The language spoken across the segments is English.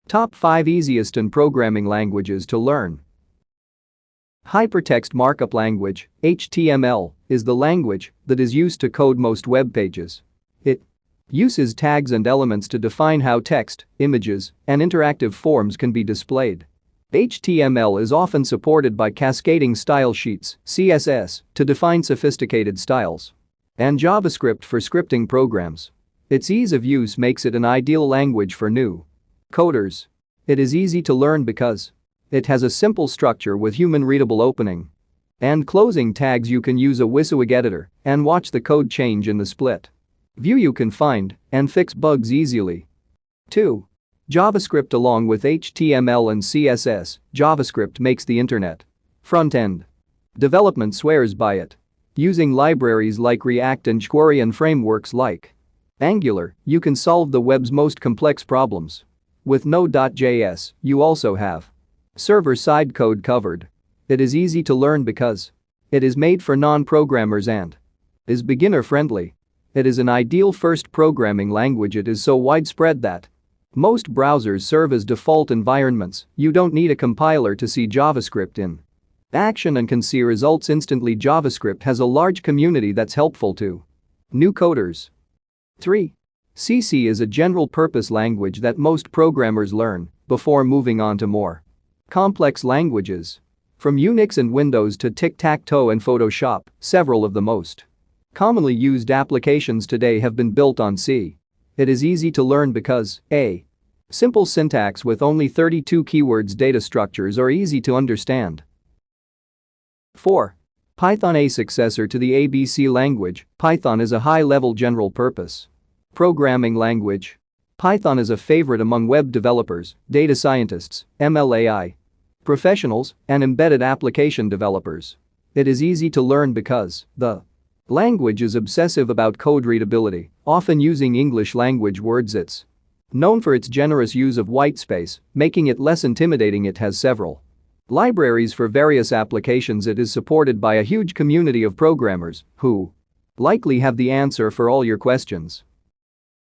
Top 5 easiest and programming languages to learn. Hypertext Markup Language, HTML, is the language that is used to code most web pages. It uses tags and elements to define how text, images, and interactive forms can be displayed. HTML is often supported by cascading style sheets, CSS, to define sophisticated styles, and JavaScript for scripting programs. Its ease of use makes it an ideal language for new coders. It is easy to learn because it has a simple structure with human-readable opening and closing tags. You can use a WYSIWYG editor and watch the code change in the split view. You can find and fix bugs easily. 2. JavaScript. Along with HTML and CSS, JavaScript makes the internet front-end development swears by it. Using libraries like React and jQuery and frameworks like Angular, you can solve the web's most complex problems. With Node.js, you also have server-side code covered. It is easy to learn because it is made for non-programmers and is beginner-friendly. It is an ideal first programming language. It is so widespread that most browsers serve as default environments. You don't need a compiler to see JavaScript in action and can see results instantly. JavaScript has a large community that's helpful to new coders. 3. CC is a general-purpose language that most programmers learn before moving on to more complex languages. From Unix and Windows to tic-tac-toe and Photoshop, several of the most commonly used applications today have been built on C. It is easy to learn because a simple syntax with only 32 keywords. Data structures are easy to understand. 4. Python. A successor to the ABC language, Python is a high-level general-purpose programming language. Python is a favorite among web developers, data scientists, ML/AI professionals, and embedded application developers. It is easy to learn because the language is obsessive about code readability, often using English language words. It's known for its generous use of whitespace, making it less intimidating. It has several libraries for various applications. It is supported by a huge community of programmers who likely have the answer for all your questions.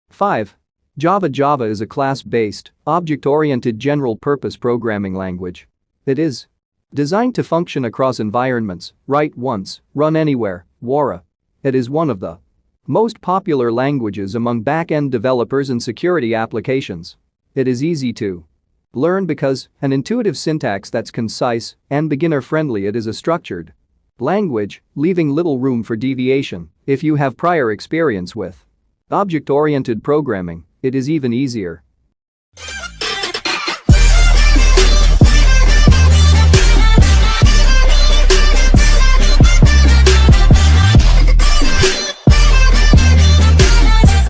5. Java. Java is a class-based, object-oriented general-purpose programming language. It is designed to function across environments, write once, run anywhere, WARA. It is one of the most popular languages among back-end developers and security applications. It is easy to learn because an intuitive syntax that's concise and beginner-friendly. It is a structured language, leaving little room for deviation. If you have prior experience with object-oriented programming, it is even easier.